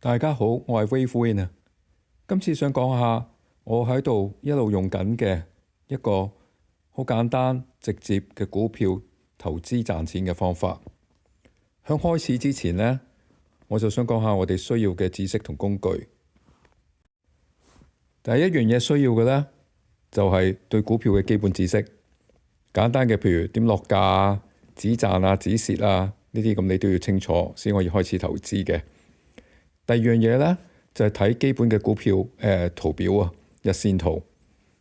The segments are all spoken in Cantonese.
大家好，我係 Wave Win 啊。今次想講下我喺度一路用緊嘅一個好簡單直接嘅股票投資賺錢嘅方法。喺開始之前呢，我就想講下我哋需要嘅知識同工具。第一樣嘢需要嘅呢，就係對股票嘅基本知識，簡單嘅譬如點落價啊、止賺啊、止蝕啊呢啲咁，你都要清楚先可以開始投資嘅。第二樣嘢呢，就係睇基本嘅股票圖表啊，日線圖。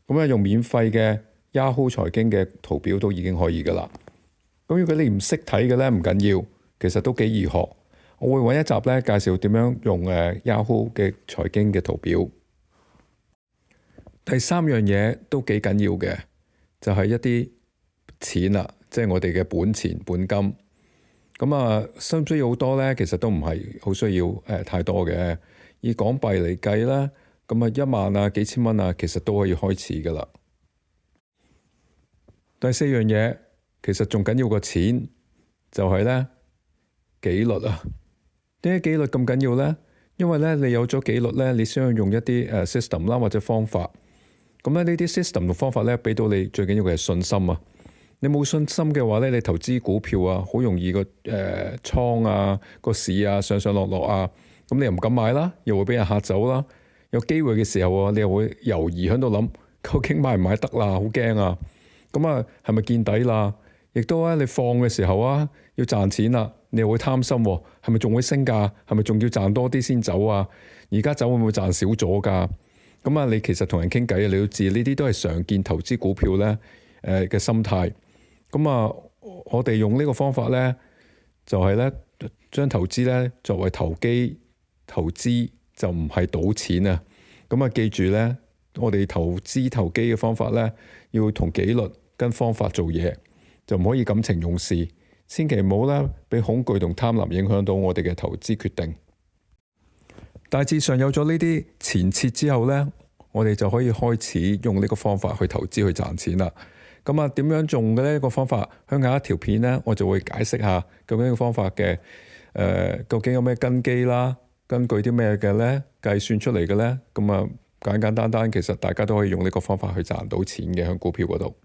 咁用免費嘅 Yahoo 財經嘅圖表都已經可以噶啦。咁如果你唔識睇嘅呢，唔緊要，其實都幾易學。我會揾一集呢，介紹點樣用Yahoo 嘅財經嘅圖表。第三樣嘢都幾緊要嘅，就係一啲錢啦，即係我哋嘅本錢本金。需唔需要好多呢？其實都唔係好需要太多嘅。以港幣嚟計啦，1萬啊、幾千蚊啊，其實都可以開始噶啦。第四樣嘢其實仲緊要過錢，就係呢紀律啊。點解紀律咁緊要呢？因為呢，你有咗紀律呢，你先要用一啲system 啦，或者方法。咁呢啲 system 同方法呢，俾到你最緊要嘅係信心啊。你冇信心嘅話呢，你投資股票啊，好容易個倉啊、個市啊上上落落啊，咁你又唔敢買啦，又會俾人嚇走啦。有機會嘅時候啊，你又會猶豫喺度諗，究竟買唔買得啦？好驚啊！係咪見底啦？亦都你放嘅時候啊，要賺錢啦，你又會貪心喎，係咪仲會升價？係咪仲要賺多啲先走啊？而家走會唔會賺少咗㗎？你其實同人傾偈，你要知呢啲都係常見投資股票呢嘅心態。我哋用呢個方法呢，就係呢將投資呢作為投機投資，就唔係賭錢啊。記住呢，我哋投資投機嘅方法呢，要同紀律跟方法做嘢，就唔可以感情用事，千祈唔好呢俾恐懼同貪婪影響到我哋嘅投資決定。大致上有咗呢啲前設之後呢，我哋就可以開始用呢個方法去投資去賺錢啦。點樣用嘅呢個方法？向下一條片呢，我就會解釋下究竟呢個方法嘅究竟有咩根基啦，根據啲咩嘅呢計算出嚟嘅呢？簡簡單單，其實大家都可以用呢個方法去賺到錢嘅，喺股票嗰度。